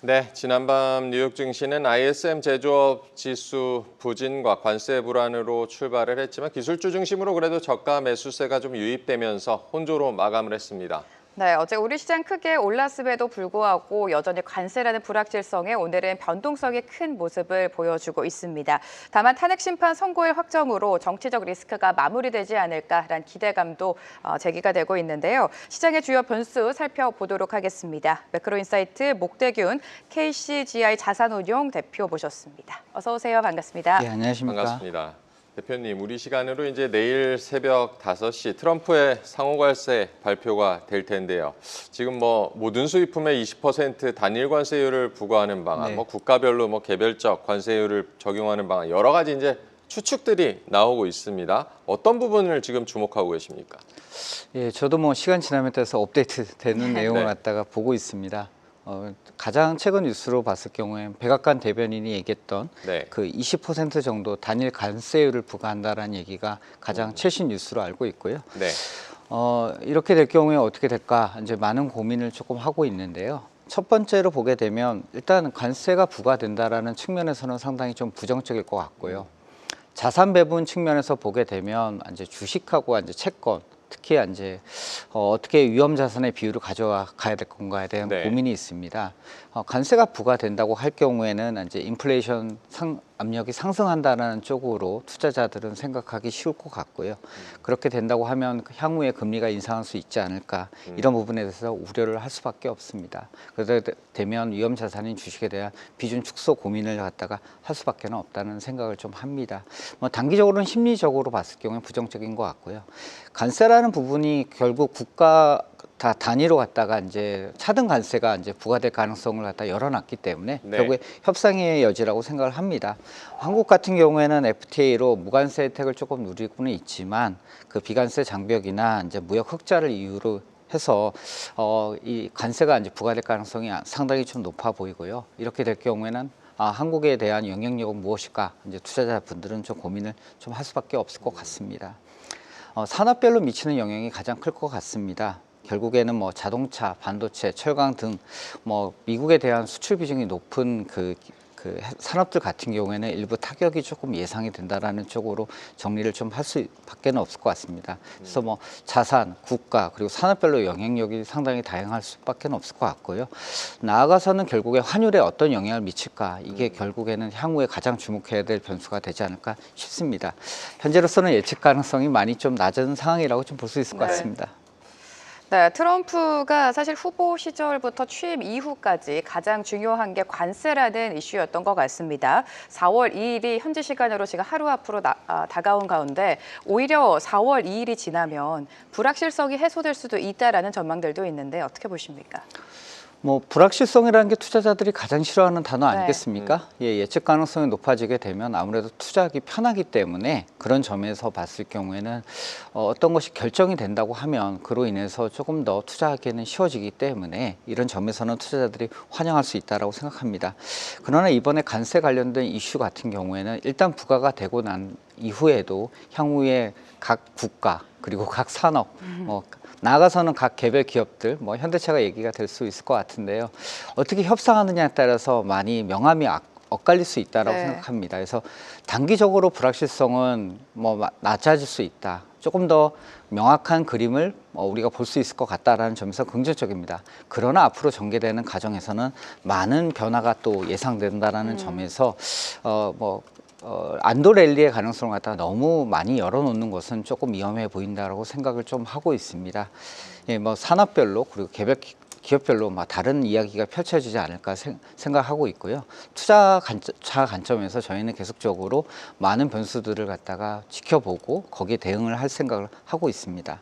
네, 지난밤 뉴욕 증시는 ISM 제조업 지수 부진과 관세 불안으로 출발을 했지만 기술주 중심으로 그래도 저가 매수세가 좀 유입되면서 혼조로 마감을 했습니다. 네, 어제 우리 시장 크게 올랐음에도 불구하고 여전히 관세라는 불확실성에 오늘은 변동성이 큰 모습을 보여주고 있습니다. 다만 탄핵 심판 선고일 확정으로 정치적 리스크가 마무리되지 않을까라는 기대감도 제기가 되고 있는데요. 시장의 주요 변수 살펴보도록 하겠습니다. 매크로인사이트 목대균 KCGI 자산운용 대표 모셨습니다. 어서 오세요. 반갑습니다. 네, 안녕하십니까. 반갑습니다. 대표님, 우리 시간으로 이제 내일 새벽 5시 트럼프의 상호관세 발표가 될 텐데요. 지금 모든 수입품에 20% 단일 관세율을 부과하는 방안, 네. 국가별로 개별적 관세율을 적용하는 방안 여러 가지 이제 추측들이 나오고 있습니다. 어떤 부분을 지금 주목하고 계십니까? 예, 저도 시간 지나면 따라서 업데이트 되는 내용을 네. 갖다가 보고 있습니다. 가장 최근 뉴스로 봤을 경우에 백악관 대변인이 얘기했던 네. 그 20% 정도 단일 관세율을 부과한다라는 얘기가 가장 최신 뉴스로 알고 있고요. 네. 이렇게 될 경우에 어떻게 될까 이제 많은 고민을 조금 하고 있는데요. 첫 번째로 보게 되면 일단 관세가 부과된다라는 측면에서는 상당히 좀 부정적일 것 같고요. 자산 배분 측면에서 보게 되면 이제 주식하고 이제 채권, 특히 이제 어떻게 위험 자산의 비율을 가져가야 될 건가에 대한 네. 고민이 있습니다. 관세가 부과된다고 할 경우에는 이제 인플레이션 압력이 상승한다는 쪽으로 투자자들은 생각하기 쉬울 것 같고요. 그렇게 된다고 하면 향후에 금리가 인상할 수 있지 않을까 이런 부분에 대해서 우려를 할 수밖에 없습니다. 그러다 되면 위험 자산인 주식에 대한 비중 축소 고민을 갖다가 할 수밖에 없다는 생각을 좀 합니다. 단기적으로는 심리적으로 봤을 경우에 부정적인 것 같고요. 관세라는 부분이 결국 국가 다 단위로 갖다가 이제 차등 관세가 이제 부과될 가능성을 갖다 열어놨기 때문에 네. 결국에 협상의 여지라고 생각을 합니다. 한국 같은 경우에는 FTA로 무관세 혜택을 조금 누리고는 있지만 그 비관세 장벽이나 이제 무역 흑자를 이유로 해서 이 관세가 이제 부과될 가능성이 상당히 좀 높아 보이고요. 이렇게 될 경우에는 한국에 대한 영향력은 무엇일까? 이제 투자자분들은 좀 고민을 좀 할 수밖에 없을 것 같습니다. 산업별로 미치는 영향이 가장 클 것 같습니다. 결국에는 자동차, 반도체, 철강 등 미국에 대한 수출 비중이 높은 그 산업들 같은 경우에는 일부 타격이 조금 예상이 된다라는 쪽으로 정리를 좀 할 수밖에 없을 것 같습니다. 그래서 자산, 국가 그리고 산업별로 영향력이 상당히 다양할 수밖에 없을 것 같고요. 나아가서는 결국에 환율에 어떤 영향을 미칠까 이게 결국에는 향후에 가장 주목해야 될 변수가 되지 않을까 싶습니다. 현재로서는 예측 가능성이 많이 좀 낮은 상황이라고 좀 볼 수 있을 것 같습니다. 네, 트럼프가 사실 후보 시절부터 취임 이후까지 가장 중요한 게 관세라는 이슈였던 것 같습니다. 4월 2일이 현지 시간으로 지금 하루 앞으로 다가온 가운데 오히려 4월 2일이 지나면 불확실성이 해소될 수도 있다라는 전망들도 있는데 어떻게 보십니까? 불확실성이라는 게 투자자들이 가장 싫어하는 단어 네. 아니겠습니까? 예측 가능성이 높아지게 되면 아무래도 투자하기 편하기 때문에 그런 점에서 봤을 경우에는 어떤 것이 결정이 된다고 하면 그로 인해서 조금 더 투자하기에는 쉬워지기 때문에 이런 점에서는 투자자들이 환영할 수 있다고 생각합니다. 그러나 이번에 관세 관련된 이슈 같은 경우에는 일단 부과가 되고 난 이후에도 향후에 각 국가 그리고 각 산업 나아가서는 각 개별 기업들, 현대차가 얘기가 될 수 있을 것 같은데요. 어떻게 협상하느냐에 따라서 많이 명암이 엇갈릴 수 있다라고 생각합니다. 그래서 단기적으로 불확실성은 낮아질 수 있다. 조금 더 명확한 그림을 우리가 볼 수 있을 것 같다라는 점에서 긍정적입니다. 그러나 앞으로 전개되는 과정에서는 많은 변화가 또 예상된다라는 점에서 안도 랠리의 가능성을 갖다가 너무 많이 열어놓는 것은 조금 위험해 보인다라고 생각을 좀 하고 있습니다. 산업별로 그리고 개별 기업별로 다른 이야기가 펼쳐지지 않을까 생각하고 있고요. 투자 관점에서 저희는 계속적으로 많은 변수들을 갖다가 지켜보고 거기에 대응을 할 생각을 하고 있습니다.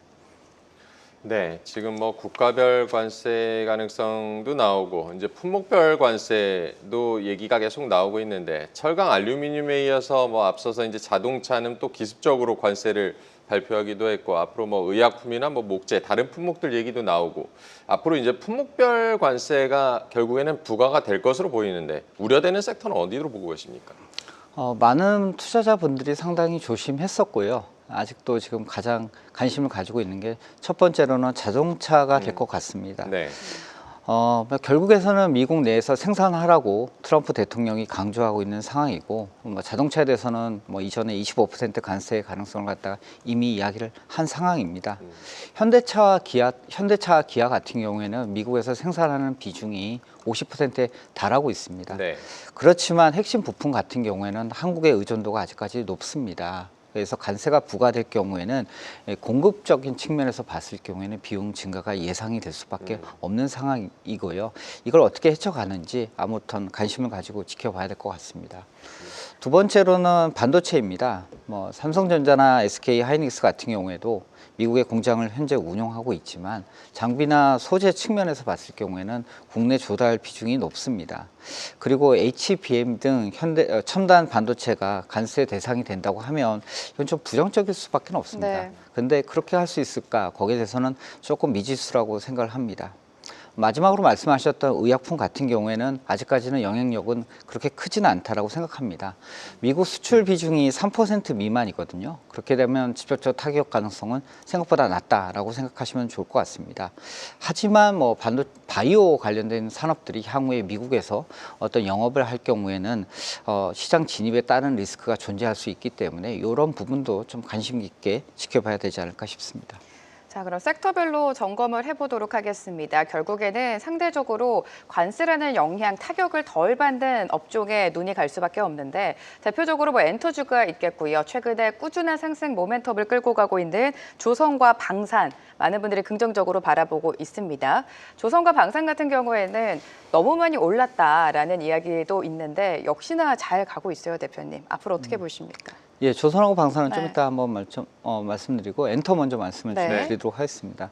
네, 지금 국가별 관세 가능성도 나오고 이제 품목별 관세도 얘기가 계속 나오고 있는데 철강, 알루미늄에 이어서 앞서서 이제 자동차는 또 기습적으로 관세를 발표하기도 했고 앞으로 의약품이나 목재 다른 품목들 얘기도 나오고 앞으로 이제 품목별 관세가 결국에는 부과가 될 것으로 보이는데 우려되는 섹터는 어디로 보고 계십니까? 많은 투자자분들이 상당히 조심했었고요. 아직도 지금 가장 관심을 가지고 있는 게 첫 번째로는 자동차가 될 것 같습니다. 네. 결국에서는 미국 내에서 생산하라고 트럼프 대통령이 강조하고 있는 상황이고, 자동차에 대해서는 이전에 25% 관세 가능성을 갖다가 이미 이야기를 한 상황입니다. 현대차와 기아 같은 경우에는 미국에서 생산하는 비중이 50%에 달하고 있습니다. 네. 그렇지만 핵심 부품 같은 경우에는 한국의 의존도가 아직까지 높습니다. 그래서 관세가 부과될 경우에는 공급적인 측면에서 봤을 경우에는 비용 증가가 예상이 될 수밖에 없는 상황이고요. 이걸 어떻게 헤쳐가는지 아무튼 관심을 가지고 지켜봐야 될 것 같습니다. 두 번째로는 반도체입니다. 삼성전자나 SK 하이닉스 같은 경우에도 미국의 공장을 현재 운영하고 있지만 장비나 소재 측면에서 봤을 경우에는 국내 조달 비중이 높습니다. 그리고 HBM 등 첨단 반도체가 관세 대상이 된다고 하면 이건 좀 부정적일 수밖에 없습니다. 네. 근데 그렇게 할 수 있을까? 거기에 대해서는 조금 미지수라고 생각을 합니다. 마지막으로 말씀하셨던 의약품 같은 경우에는 아직까지는 영향력은 그렇게 크지는 않다라고 생각합니다. 미국 수출 비중이 3% 미만이거든요. 그렇게 되면 직접적 타격 가능성은 생각보다 낮다라고 생각하시면 좋을 것 같습니다. 하지만 바이오 관련된 산업들이 향후에 미국에서 어떤 영업을 할 경우에는 시장 진입에 따른 리스크가 존재할 수 있기 때문에 이런 부분도 좀 관심 깊게 지켜봐야 되지 않을까 싶습니다. 자, 그럼 섹터별로 점검을 해보도록 하겠습니다. 결국에는 상대적으로 관세라는 영향, 타격을 덜 받는 업종에 눈이 갈 수밖에 없는데 대표적으로 엔터주가 있겠고요. 최근에 꾸준한 상승 모멘텀을 끌고 가고 있는 조선과 방산, 많은 분들이 긍정적으로 바라보고 있습니다. 조선과 방산 같은 경우에는 너무 많이 올랐다라는 이야기도 있는데 역시나 잘 가고 있어요, 대표님. 앞으로 어떻게 보십니까? 예, 조선하고 방산은 좀 네. 이따 한번 말씀드리고 엔터 먼저 말씀을 네. 드리도록 하겠습니다.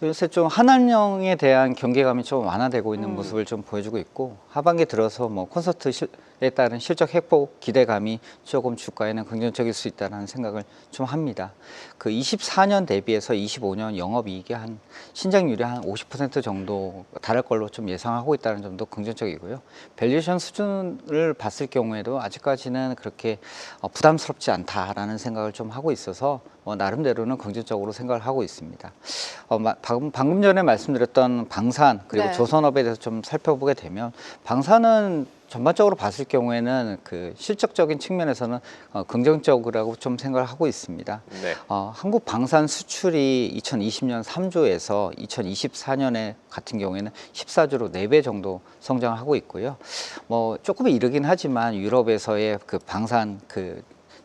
요새 좀 한한령에 대한 경계감이 좀 완화되고 있는 모습을 좀 보여주고 있고 하반기 들어서 콘서트에 따른 실적 회복 기대감이 조금 주가에는 긍정적일 수 있다는 생각을 좀 합니다. 그 24년 대비해서 25년 영업이익이 한 신장률이 한 50% 정도 달할 걸로 좀 예상하고 있다는 점도 긍정적이고요. 밸류에이션 수준을 봤을 경우에도 아직까지는 그렇게 부담스럽지 않다라는 생각을 좀 하고 있어서 나름대로는 긍정적으로 생각을 하고 있습니다. 방금 전에 말씀드렸던 방산 그리고 네. 조선업에 대해서 좀 살펴보게 되면 방산은 전반적으로 봤을 경우에는 그 실적적인 측면에서는 긍정적이라고 좀 생각을 하고 있습니다. 네. 한국 방산 수출이 2020년 3조에서 2024년에 같은 경우에는 14조로 4배 정도 성장을 하고 있고요. 조금 이르긴 하지만 유럽에서의 그 방산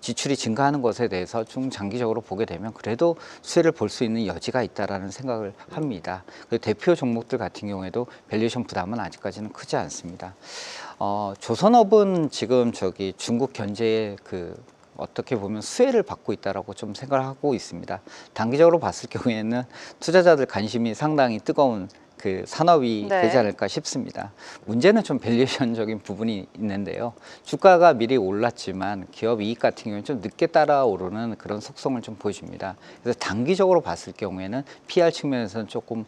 지출이 증가하는 것에 대해서 중장기적으로 보게 되면 그래도 수혜를 볼 수 있는 여지가 있다라는 생각을 합니다. 대표 종목들 같은 경우에도 밸류에이션 부담은 아직까지는 크지 않습니다. 조선업은 지금 중국 견제에 어떻게 보면 수혜를 받고 있다라고 좀 생각을 하고 있습니다. 단기적으로 봤을 경우에는 투자자들 관심이 상당히 뜨거운 산업이 네. 되지 않을까 싶습니다. 문제는 좀 밸류에이션적인 부분이 있는데요. 주가가 미리 올랐지만 기업 이익 같은 경우는 좀 늦게 따라오르는 그런 속성을 좀 보여줍니다. 그래서 단기적으로 봤을 경우에는 PR 측면에서는 조금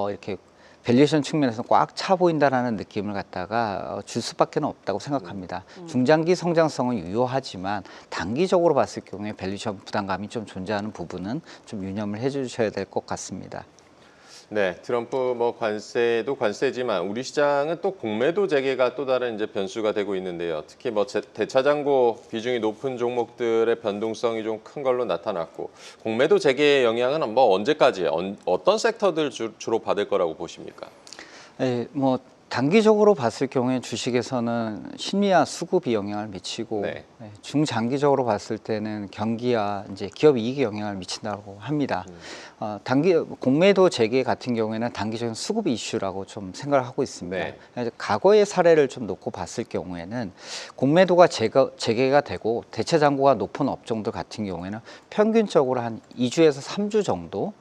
이렇게 밸류에이션 측면에서 꽉 차 보인다라는 느낌을 갖다가 줄 수밖에 없다고 생각합니다. 중장기 성장성은 유효하지만 단기적으로 봤을 경우에 밸류에이션 부담감이 좀 존재하는 부분은 좀 유념을 해주셔야 될 것 같습니다. 네, 트럼프 관세도 관세지만 우리 시장은 또 공매도 재개가 또 다른 이제 변수가 되고 있는데요. 특히 대차장고 비중이 높은 종목들의 변동성이 좀 큰 걸로 나타났고 공매도 재개의 영향은 언제까지 어떤 섹터들 주로 받을 거라고 보십니까? 네, 단기적으로 봤을 경우에 주식에서는 심리와 수급이 영향을 미치고 네. 중장기적으로 봤을 때는 경기와 이제 기업 이익에 영향을 미친다고 합니다. 공매도 재개 같은 경우에는 단기적인 수급 이슈라고 좀 생각을 하고 있습니다. 네. 과거의 사례를 좀 놓고 봤을 경우에는 공매도가 재개가 되고 대체 잔고가 높은 업종들 같은 경우에는 평균적으로 한 2주에서 3주 정도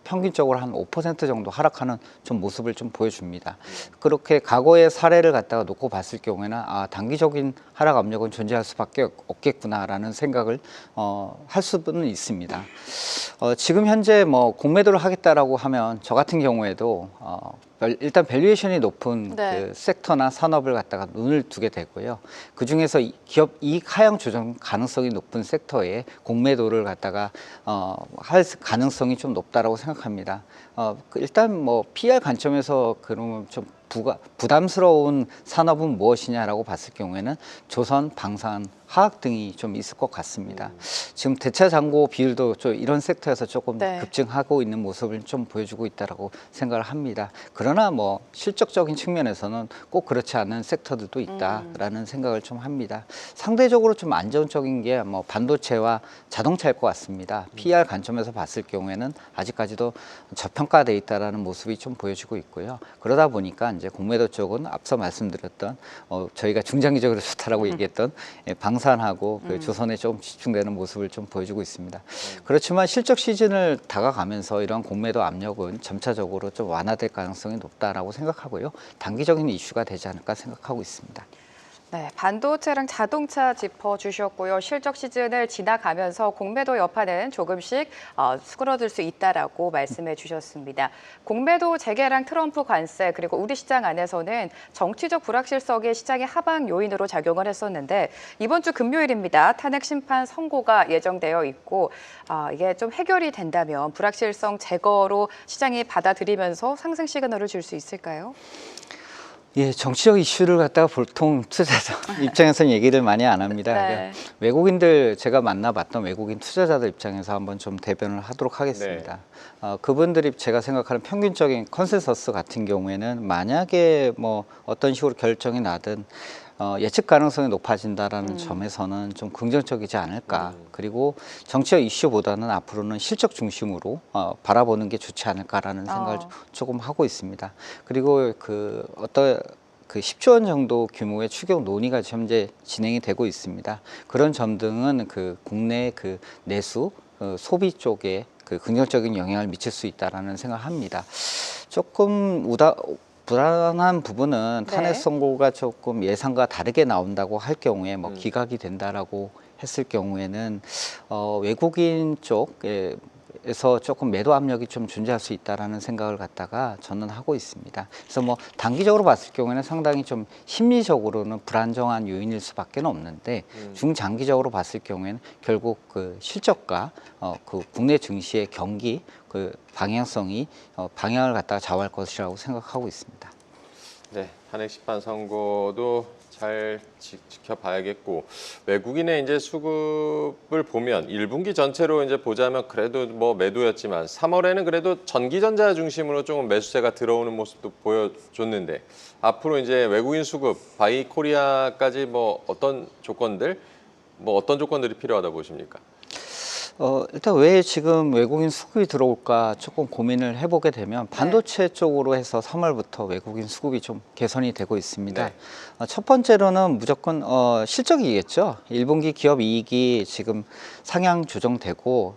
평균적으로 한 5% 정도 하락하는 좀 모습을 좀 보여줍니다. 그렇게 이렇게 과거의 사례를 갖다가 놓고 봤을 경우에는 단기적인 하락 압력은 존재할 수밖에 없겠구나라는 생각을 할 수는 있습니다. 지금 현재 뭐 공매도를 하겠다라고 하면 저 같은 경우에도 일단 밸류에이션이 높은 네. 그 섹터나 산업을 갖다가 눈을 두게 되고요. 그 중에서 기업 이익 하향 조정 가능성이 높은 섹터에 공매도를 갖다가 할 가능성이 좀 높다라고 생각합니다. 일단 뭐 PR 관점에서 그러면 좀 부담스러운 산업은 무엇이냐라고 봤을 경우에는 조선, 방산, 화학 등이 좀 있을 것 같습니다. 지금 대체 잔고 비율도 좀 이런 섹터에서 조금 네. 급증하고 있는 모습을 좀 보여주고 있다라고 생각을 합니다. 그러나 뭐 실적적인 측면에서는 꼭 그렇지 않은 섹터들도 있다라는 생각을 좀 합니다. 상대적으로 좀 안정적인 게 뭐 반도체와 자동차일 것 같습니다. PR 관점에서 봤을 경우에는 아직까지도 저평가돼 있다라는 모습이 좀 보여지고 있고요. 그러다 보니까 이제 공매도 쪽은 앞서 말씀드렸던 저희가 중장기적으로 좋다라고 얘기했던 방산하고 그 조선에 조금 집중되는 모습을 좀 보여주고 있습니다. 그렇지만 실적 시즌을 다가가면서 이런 공매도 압력은 점차적으로 좀 완화될 가능성이 높다라고 생각하고요. 단기적인 이슈가 되지 않을까 생각하고 있습니다. 네, 반도체랑 자동차 짚어주셨고요. 실적 시즌을 지나가면서 공매도 여파는 조금씩 수그러들 수 있다라고 말씀해 주셨습니다. 공매도 재개랑 트럼프 관세 그리고 우리 시장 안에서는 정치적 불확실성이 시장의 하방 요인으로 작용을 했었는데 이번 주 금요일입니다. 탄핵 심판 선고가 예정되어 있고 이게 좀 해결이 된다면 불확실성 제거로 시장이 받아들이면서 상승 시그널을 줄 수 있을까요? 예, 정치적 이슈를 갖다가 보통 투자자 입장에서는 얘기를 많이 안 합니다. 네. 그러니까 외국인들 제가 만나봤던 외국인 투자자들 입장에서 한번 좀 대변을 하도록 하겠습니다. 그분들이 제가 생각하는 평균적인 컨센서스 같은 경우에는 만약에 뭐 어떤 식으로 결정이 나든 예측 가능성이 높아진다라는 점에서는 좀 긍정적이지 않을까. 그리고 정치적 이슈보다는 앞으로는 실적 중심으로 바라보는 게 좋지 않을까라는 생각을 조금 하고 있습니다. 그리고 그 10조 원 정도 규모의 추경 논의가 현재 진행이 되고 있습니다. 그런 점 등은 그 국내 그 내수 소비 쪽에 그 긍정적인 영향을 미칠 수 있다라는 생각을 합니다. 조금 불안한 부분은 네. 탄핵 선고가 조금 예상과 다르게 나온다고 할 경우에 뭐 기각이 된다라고 했을 경우에는 외국인 쪽에서 조금 매도 압력이 좀 존재할 수 있다라는 생각을 갖다가 저는 하고 있습니다. 그래서 뭐 단기적으로 봤을 경우에는 상당히 좀 심리적으로는 불안정한 요인일 수밖에 없는데 중장기적으로 봤을 경우에는 결국 그 실적과 그 국내 증시의 경기 그 방향성이 방향을 갖다가 좌우할 것이라고 생각하고 있습니다. 네, 탄핵 심판 선고도 잘 지켜봐야겠고 외국인의 이제 수급을 보면 1분기 전체로 이제 보자면 그래도 뭐 매도였지만 3월에는 그래도 전기전자 중심으로 조금 매수세가 들어오는 모습도 보여줬는데 앞으로 이제 외국인 수급 바이코리아까지 뭐 어떤 조건들이 필요하다 보십니까? 일단 왜 지금 외국인 수급이 들어올까 조금 고민을 해보게 되면 반도체 쪽으로 해서 3월부터 외국인 수급이 좀 개선이 되고 있습니다. 네. 첫 번째로는 무조건 실적이겠죠. 1분기 기업 이익이 지금 상향 조정되고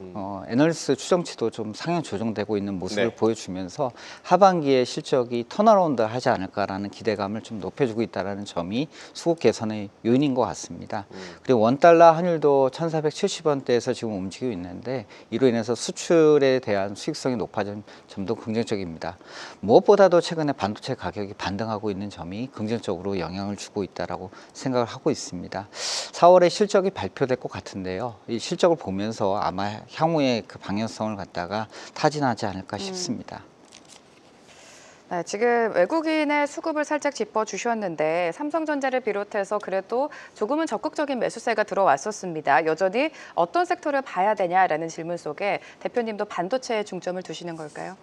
애널리스트 추정치도 좀 상향 조정되고 있는 모습을 네. 보여주면서 하반기에 실적이 턴어라운드 하지 않을까라는 기대감을 좀 높여주고 있다는 점이 수급 개선의 요인인 것 같습니다. 그리고 원달러 환율도 1,470원대에서 지금 움직이고 있는데 이로 인해서 수출에 대한 수익성이 높아진 점도 긍정적입니다. 무엇보다도 최근에 반도체 가격이 반등하고 있는 점이 긍정적으로 영향을 주고 있다라고 생각을 하고 있습니다. 4월에 실적이 발표될 것 같은데요. 이 실적을 보면서 아마 향후의 그 방향성을 갖다가 타진하지 않을까 싶습니다. 네, 지금 외국인의 수급을 살짝 짚어주셨는데 삼성전자를 비롯해서 그래도 조금은 적극적인 매수세가 들어왔었습니다. 여전히 어떤 섹터를 봐야 되냐라는 질문 속에 대표님도 반도체에 중점을 두시는 걸까요?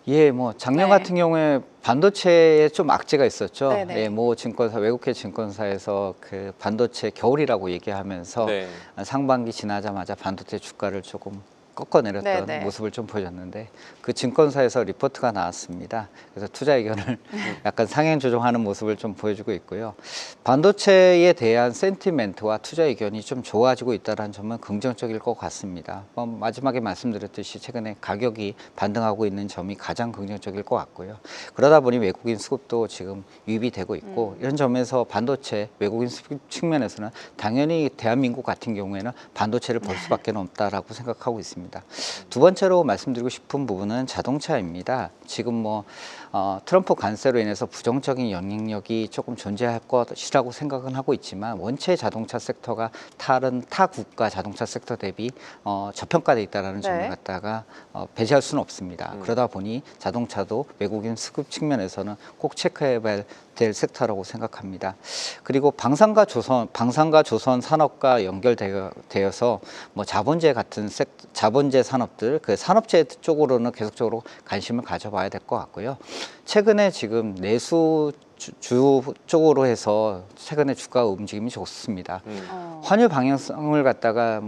예, 뭐 작년 네. 같은 경우에 반도체에 좀 악재가 있었죠. 네네. 예, 뭐 증권사 외국계 증권사에서 그 반도체 겨울이라고 얘기하면서 네. 상반기 지나자마자 반도체 주가를 조금 꺾어내렸던 네네. 모습을 좀 보였는데 그 증권사에서 리포트가 나왔습니다. 그래서 투자 의견을 약간 상향 조정하는 모습을 좀 보여주고 있고요. 반도체에 대한 센티멘트와 투자 의견이 좀 좋아지고 있다는 점은 긍정적일 것 같습니다. 마지막에 말씀드렸듯이 최근에 가격이 반등하고 있는 점이 가장 긍정적일 것 같고요. 그러다 보니 외국인 수급도 지금 유입이 되고 있고 이런 점에서 반도체 외국인 수급 측면에서는 당연히 대한민국 같은 경우에는 반도체를 볼 수밖에 없다라고 생각하고 있습니다. 두 번째로 말씀드리고 싶은 부분은 자동차입니다. 지금 트럼프 관세로 인해서 부정적인 영향력이 조금 존재할 것이라고 생각은 하고 있지만 원체 자동차 섹터가 다른 타 국가 자동차 섹터 대비 저평가돼 있다는 점을 네. 갖다가 배제할 수는 없습니다. 그러다 보니 자동차도 외국인 수급 측면에서는 꼭 체크해봐야 될 섹터라고 생각합니다. 그리고 방산과 조선 산업과 연결되어서 자본재 같은 자본재 산업들, 그 산업재 쪽으로는 계속적으로 관심을 가져봐야 될 것 같고요. 최근에 지금 내수 주 쪽으로 해서 최근에 주가 움직임이 좋습니다. 환율 방향성을 갖다가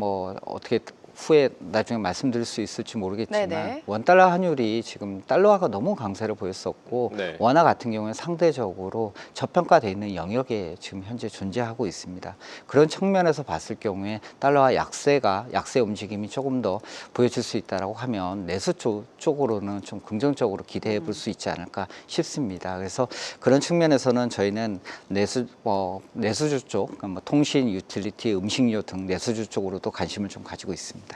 어떻게 후에 나중에 말씀드릴 수 있을지 모르겠지만 네네. 원달러 환율이 지금 달러화가 너무 강세를 보였었고 네. 원화 같은 경우는 상대적으로 저평가되어 있는 영역에 지금 현재 존재하고 있습니다. 그런 측면에서 봤을 경우에 달러화 약세 움직임이 조금 더 보여질 수 있다라고 하면 내수 쪽으로는 좀 긍정적으로 기대해 볼 수 있지 않을까 싶습니다. 그래서 그런 측면에서는 저희는 내수주 쪽, 그러니까 통신, 유틸리티, 음식료 등 내수주 쪽으로도 관심을 좀 가지고 있습니다.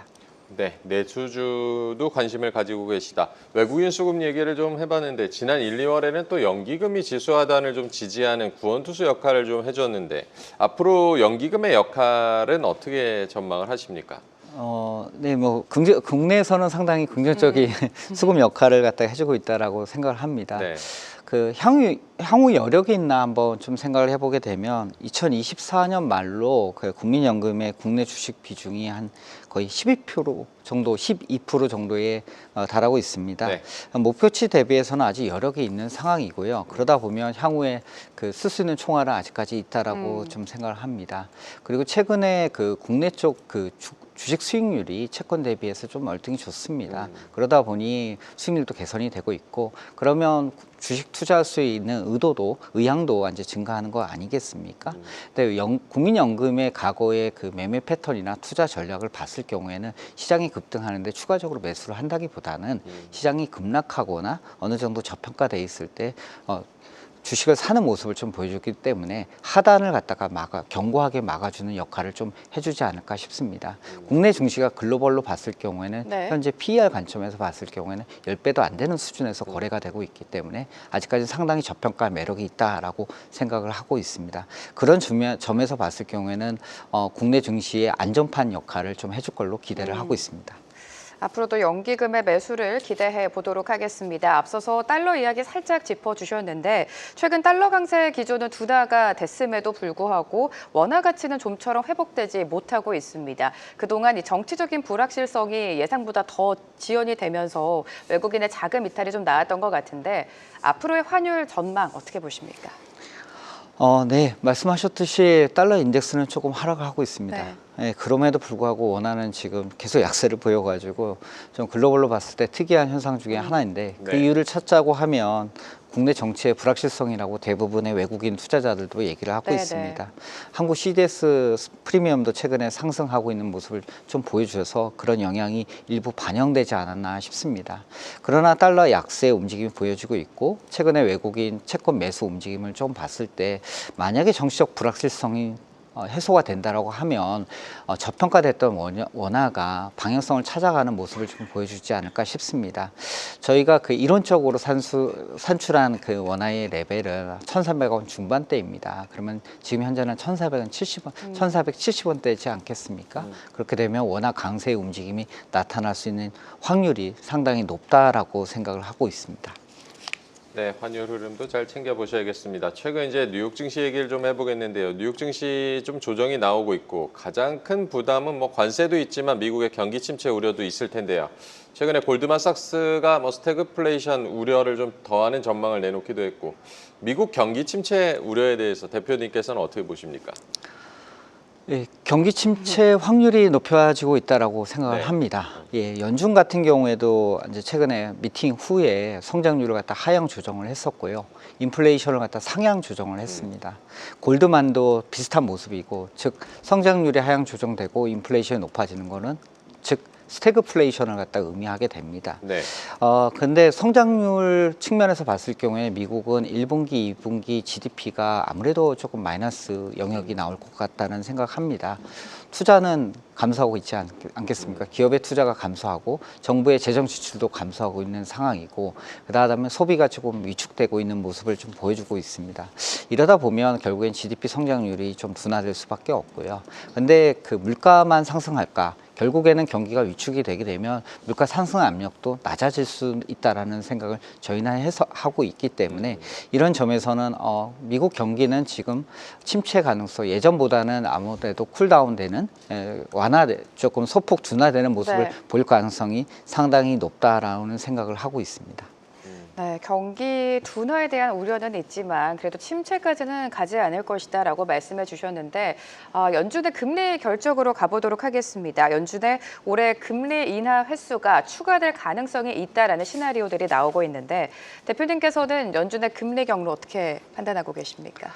네, 내수주도 관심을 가지고 계시다. 외국인 수급 얘기를 좀 해봤는데 지난 1, 2월에는 또 연기금이 지수 하단을 좀 지지하는 구원투수 역할을 좀 해줬는데 앞으로 연기금의 역할은 어떻게 전망을 하십니까? 네, 국내에서는 상당히 긍정적인 수급 역할을 갖다 해주고 있다라고 생각을 합니다. 네. 그 향후 여력이 있나 한번 좀 생각을 해보게 되면 2024년 말로 그 국민연금의 국내 주식 비중이 한 거의 12% 정도, 12% 정도에 달하고 있습니다. 네. 목표치 대비해서는 아직 여력이 있는 상황이고요. 그러다 보면 향후에 그 쓸 수 있는 총알은 아직까지 있다라고 좀 생각을 합니다. 그리고 최근에 그 국내 쪽 그 주식 수익률이 채권 대비해서 좀 월등히 좋습니다. 그러다 보니 수익률도 개선이 되고 있고 그러면 주식 투자할 수 있는 의향도 이제 증가하는 거 아니겠습니까? 근데 국민연금의 과거의 그 매매 패턴이나 투자 전략을 봤을 경우에는 시장이 급등하는데 추가적으로 매수를 한다기보다는 시장이 급락하거나 어느 정도 저평가돼 있을 때 주식을 사는 모습을 좀 보여줬기 때문에 하단을 갖다가 견고하게 막아주는 역할을 좀 해주지 않을까 싶습니다. 국내 증시가 글로벌로 봤을 경우에는 네. 현재 PER 관점에서 봤을 경우에는 10배도 안 되는 수준에서 거래가 되고 있기 때문에 아직까지 상당히 저평가 매력이 있다라고 생각을 하고 있습니다. 그런 점에서 봤을 경우에는 국내 증시의 안정판 역할을 좀 해줄 걸로 기대를 하고 있습니다. 앞으로도 연기금의 매수를 기대해 보도록 하겠습니다. 앞서서 달러 이야기 살짝 짚어주셨는데 최근 달러 강세 기조는 둔화가 됐음에도 불구하고 원화 가치는 좀처럼 회복되지 못하고 있습니다. 그동안 이 정치적인 불확실성이 예상보다 더 지연이 되면서 외국인의 자금 이탈이 좀 나왔던 것 같은데 앞으로의 환율 전망 어떻게 보십니까? 네, 말씀하셨듯이 달러 인덱스는 조금 하락을 하고 있습니다. 네. 네, 그럼에도 불구하고 원화는 지금 계속 약세를 보여가지고 좀 글로벌로 봤을 때 특이한 현상 중에 하나인데 그 네. 이유를 찾자고 하면 국내 정치의 불확실성이라고 대부분의 외국인 투자자들도 얘기를 하고 네네. 있습니다. 한국 CDS 프리미엄도 최근에 상승하고 있는 모습을 좀 보여주셔서 그런 영향이 일부 반영되지 않았나 싶습니다. 그러나 달러 약세 움직임이 보여지고 있고 최근에 외국인 채권 매수 움직임을 좀 봤을 때 만약에 정치적 불확실성이 해소가 된다라고 하면 저평가됐던 원화가 방향성을 찾아가는 모습을 좀 보여주지 않을까 싶습니다. 저희가 그 이론적으로 산출한 그 원화의 레벨은 1,300원 중반대입니다. 그러면 지금 현재는 1,470원대지 않겠습니까? 그렇게 되면 원화 강세의 움직임이 나타날 수 있는 확률이 상당히 높다라고 생각을 하고 있습니다. 네, 환율 흐름도 잘 챙겨보셔야겠습니다. 최근 이제 뉴욕 증시 얘기를 좀 해보겠는데요. 뉴욕 증시 좀 조정이 나오고 있고 가장 큰 부담은 관세도 있지만 미국의 경기 침체 우려도 있을 텐데요. 최근에 골드만삭스가 스태그플레이션 우려를 좀 더하는 전망을 내놓기도 했고 미국 경기 침체 우려에 대해서 대표님께서는 어떻게 보십니까? 예, 경기 침체 확률이 높아지고 있다라고 생각을 네. 합니다. 예, 연준 같은 경우에도 이제 최근에 미팅 후에 성장률을 갖다 하향 조정을 했었고요. 인플레이션을 갖다 상향 조정을 했습니다. 골드만도 비슷한 모습이고, 즉 성장률이 하향 조정되고 인플레이션이 높아지는 거는 즉 스태그플레이션을 갖다 의미하게 됩니다. 네. 근데 성장률 측면에서 봤을 경우에 미국은 1분기, 2분기 GDP가 아무래도 조금 마이너스 영역이 나올 것 같다는 생각합니다. 투자는 감소하고 있지 않겠습니까? 기업의 투자가 감소하고 정부의 재정 지출도 감소하고 있는 상황이고, 그다음에 소비가 조금 위축되고 있는 모습을 좀 보여주고 있습니다. 이러다 보면 결국엔 GDP 성장률이 좀 둔화될 수밖에 없고요. 근데 그 물가만 상승할까? 결국에는 경기가 위축이 되게 되면 물가 상승 압력도 낮아질 수 있다라는 생각을 저희는 해서 하고 있기 때문에, 이런 점에서는 미국 경기는 지금 침체 가능성, 예전보다는 아무래도 쿨다운되는, 조금 소폭 둔화되는 모습을 네. 보일 가능성이 상당히 높다라는 생각을 하고 있습니다. 네, 경기 둔화에 대한 우려는 있지만 그래도 침체까지는 가지 않을 것이다라고 말씀해 주셨는데, 연준의 금리 결정으로 가보도록 하겠습니다. 연준의 올해 금리 인하 횟수가 추가될 가능성이 있다라는 시나리오들이 나오고 있는데, 대표님께서는 연준의 금리 경로 어떻게 판단하고 계십니까?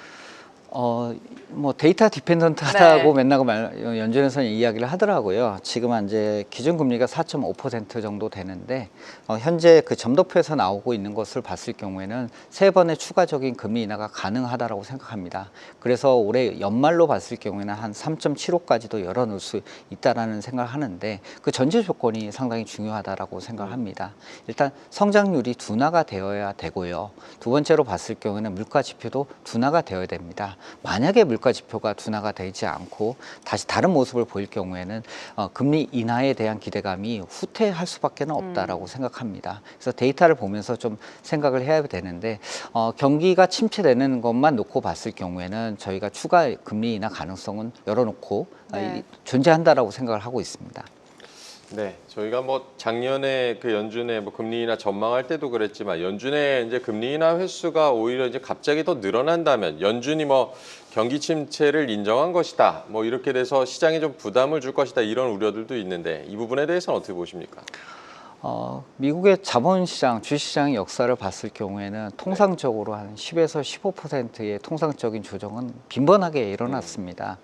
뭐 데이터 디펜던트하다고 네. 맨날 연준에서는 이야기를 하더라고요. 지금 이제 기준금리가 4.5% 정도 되는데, 현재 그 점도표에서 나오고 있는 것을 봤을 경우에는 3번의 추가적인 금리 인하가 가능하다라고 생각합니다. 그래서 올해 연말로 봤을 경우에는 한 3.75까지도 열어놓을 수 있다라는 생각을 하는데, 그 전제 조건이 상당히 중요하다라고 생각합니다. 일단 성장률이 둔화가 되어야 되고요. 두 번째로 봤을 경우에는 물가 지표도 둔화가 되어야 됩니다. 만약에 물가 지표가 둔화가 되지 않고 다시 다른 모습을 보일 경우에는 금리 인하에 대한 기대감이 후퇴할 수밖에 없다라고 생각합니다. 그래서 데이터를 보면서 좀 생각을 해야 되는데, 경기가 침체되는 것만 놓고 봤을 경우에는 저희가 추가 금리 인하 가능성은 열어놓고 네. 존재한다라고 생각을 하고 있습니다. 네, 저희가 뭐 작년에 그 연준의 뭐 금리 인하 전망할 때도 그랬지만, 연준의 이제 금리 인하 횟수가 오히려 이제 갑자기 더 늘어난다면, 연준이 뭐 경기 침체를 인정한 것이다, 뭐 이렇게 돼서 시장에 좀 부담을 줄 것이다, 이런 우려들도 있는데, 이 부분에 대해서는 어떻게 보십니까? 미국의 자본시장, 주식시장의 역사를 봤을 경우에는 통상적으로 한 10에서 15%의 통상적인 조정은 빈번하게 일어났습니다.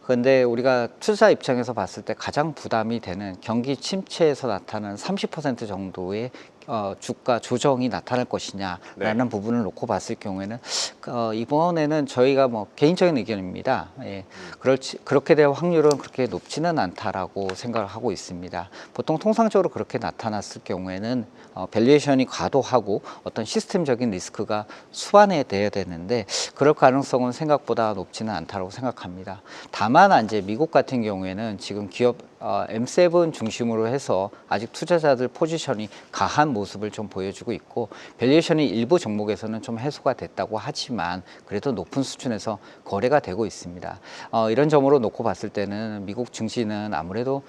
그런데 우리가 투자 입장에서 봤을 때 가장 부담이 되는 경기 침체에서 나타나는 30% 정도의 주가 조정이 나타날 것이냐라는 부분을 놓고 봤을 경우에는, 이번에는 저희가 뭐 개인적인 의견입니다. 예, 그렇게 될 확률은 그렇게 높지는 않다라고 생각을 하고 있습니다. 보통 통상적으로 그렇게 나타났을 경우에는 밸류에이션이 과도하고 어떤 시스템적인 리스크가 수반돼야 되는데, 그럴 가능성은 생각보다 높지는 않다고 생각합니다. 다만 이제 미국 같은 경우에는 지금 기업 M7 중심으로 해서 아직 투자자들 포지션이 가한 모습을 좀 보여주고 있고, 밸류에이션이 일부 종목에서는 좀 해소가 됐다고 하지만 그래도 높은 수준에서 거래가 되고 있습니다. 이런 점으로 놓고 봤을 때는 미국 증시는 아무래도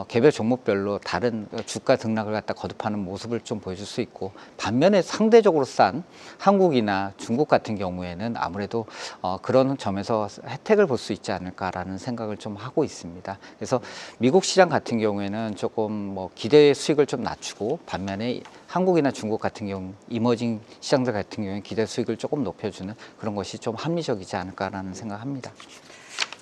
개별 종목별로 다른 주가 등락을 갖다 거듭하는 모습을 좀 보여줄 수 있고, 반면에 상대적으로 싼 한국이나 중국 같은 경우에는 아무래도 그런 점에서 혜택을 볼 수 있지 않을까라는 생각을 좀 하고 있습니다. 그래서 미국 시장 같은 경우에는 조금 뭐 기대 수익을 좀 낮추고, 반면에 한국이나 중국 같은 경우 이머징 시장들 같은 경우에 기대 수익을 조금 높여주는 그런 것이 좀 합리적이지 않을까라는 생각합니다.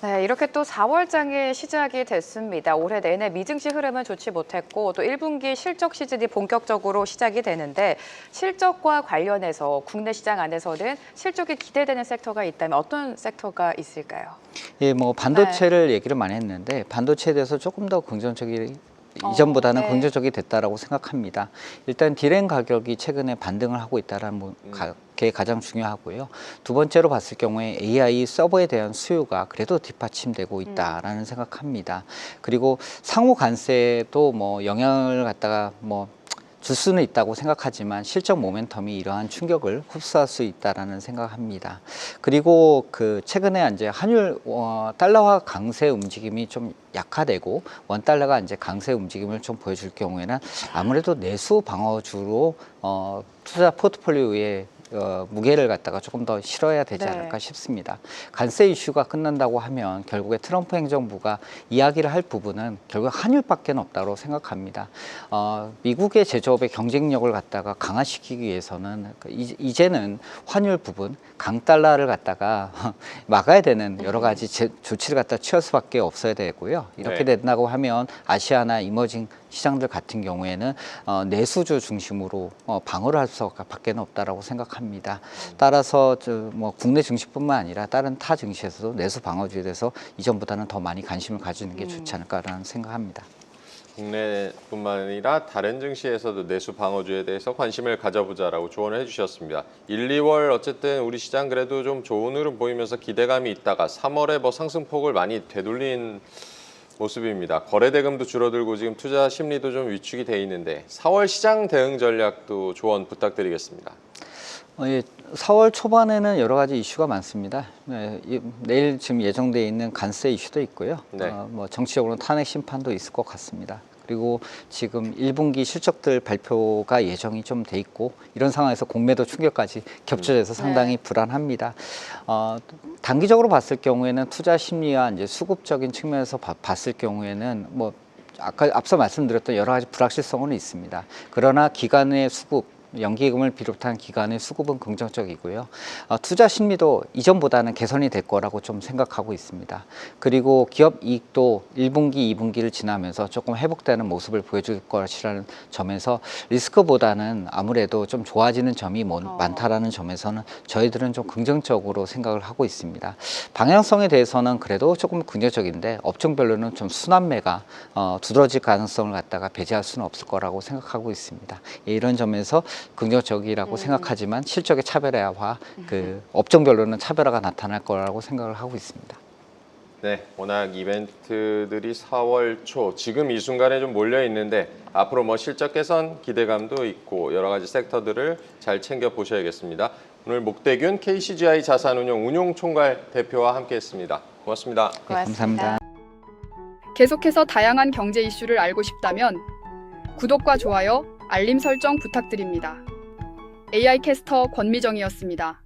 네, 이렇게 또 4월장이 시작이 됐습니다. 올해 내내 미증시 흐름은 좋지 못했고, 또 1분기 실적 시즌이 본격적으로 시작이 되는데, 실적과 관련해서 국내 시장 안에서는 실적이 기대되는 섹터가 있다면 어떤 섹터가 있을까요? 예, 뭐 반도체를 얘기를 많이 했는데, 반도체에 대해서 조금 더 긍정적인, 이전보다는 네. 긍정적이 됐다라고 생각합니다. 일단 디램 가격이 최근에 반등을 하고 있다는 게 가장 중요하고요. 두 번째로 봤을 경우에 AI 서버에 대한 수요가 그래도 뒷받침되고 있다라는 생각합니다. 그리고 상호 관세도 뭐 영향을 갖다가 뭐 줄 수는 있다고 생각하지만 실적 모멘텀이 이러한 충격을 흡수할 수 있다라는 생각합니다. 그리고 그 최근에 이제 환율 달러화 강세 움직임이 좀 약화되고 원 달러가 이제 강세 움직임을 좀 보여줄 경우에는 아무래도 내수 방어주로 투자 포트폴리오에 무게를 갖다가 조금 더 실어야 되지 네. 않을까 싶습니다. 관세 이슈가 끝난다고 하면 결국에 트럼프 행정부가 이야기를 할 부분은 결국 환율밖에 없다고 생각합니다. 미국의 제조업의 경쟁력을 갖다가 강화시키기 위해서는 이제는 환율 부분, 강달러를 갖다가 막아야 되는 여러 가지 조치를 갖다 취할 수밖에 없어야 되고요. 이렇게 네. 된다고 하면 아시아나 이머징 시장들 같은 경우에는 내수주 중심으로 방어를 할 수밖에 없다라고 생각합니다. 따라서 뭐 국내 증시뿐만 아니라 다른 타 증시에서도 내수 방어주에 대해서 이전보다는 더 많이 관심을 가지는 게 좋지 않을까라는 생각합니다. 국내뿐만 아니라 다른 증시에서도 내수 방어주에 대해서 관심을 가져보자라고 조언을 해주셨습니다. 1, 2월 어쨌든 우리 시장 그래도 좀 좋은 흐름 보이면서 기대감이 있다가 3월에 뭐 상승폭을 많이 되돌린 모습입니다. 거래 대금도 줄어들고 지금 투자 심리도 좀 위축이 돼 있는데 4월 시장 대응 전략도 조언 부탁드리겠습니다. 4월 초반에는 여러 가지 이슈가 많습니다. 내일 지금 예정돼 있는 관세 이슈도 있고요. 네. 뭐 정치적으로 탄핵 심판도 있을 것 같습니다. 그리고 지금 1분기 실적들 발표가 예정이 좀 돼 있고 이런 상황에서 공매도 충격까지 겹쳐져서 상당히 불안합니다. 단기적으로 봤을 경우에는 투자 심리와 이제 수급적인 측면에서 봤을 경우에는 뭐 아까 앞서 말씀드렸던 여러 가지 불확실성은 있습니다. 그러나 기간의 수급 연기금을 비롯한 기간의 수급은 긍정적이고요. 투자 심리도 이전보다는 개선이 될 거라고 좀 생각하고 있습니다. 그리고 기업 이익도 1분기, 2분기를 지나면서 조금 회복되는 모습을 보여줄 것이라는 점에서 리스크보다는 아무래도 좀 좋아지는 점이 많다라는 점에서는 저희들은 좀 긍정적으로 생각을 하고 있습니다. 방향성에 대해서는 그래도 조금 긍정적인데 업종별로는 좀 순환매가 두드러질 가능성을 갖다가 배제할 수는 없을 거라고 생각하고 있습니다. 이런 점에서 긍정적이라고 생각하지만 실적의 차별화와 그 업종별로는 차별화가 나타날 거라고 생각을 하고 있습니다. 네, 워낙 이벤트들이 4월 초 지금 이 순간에 좀 몰려 있는데 앞으로 뭐 실적 개선 기대감도 있고 여러 가지 섹터들을 잘 챙겨 보셔야겠습니다. 오늘 목대균 KCGI 자산운용 운용총괄 대표와 함께했습니다. 고맙습니다. 네, 감사합니다. 계속해서 다양한 경제 이슈를 알고 싶다면 구독과 좋아요, 알림 설정 부탁드립니다. AI 캐스터 권미정이었습니다.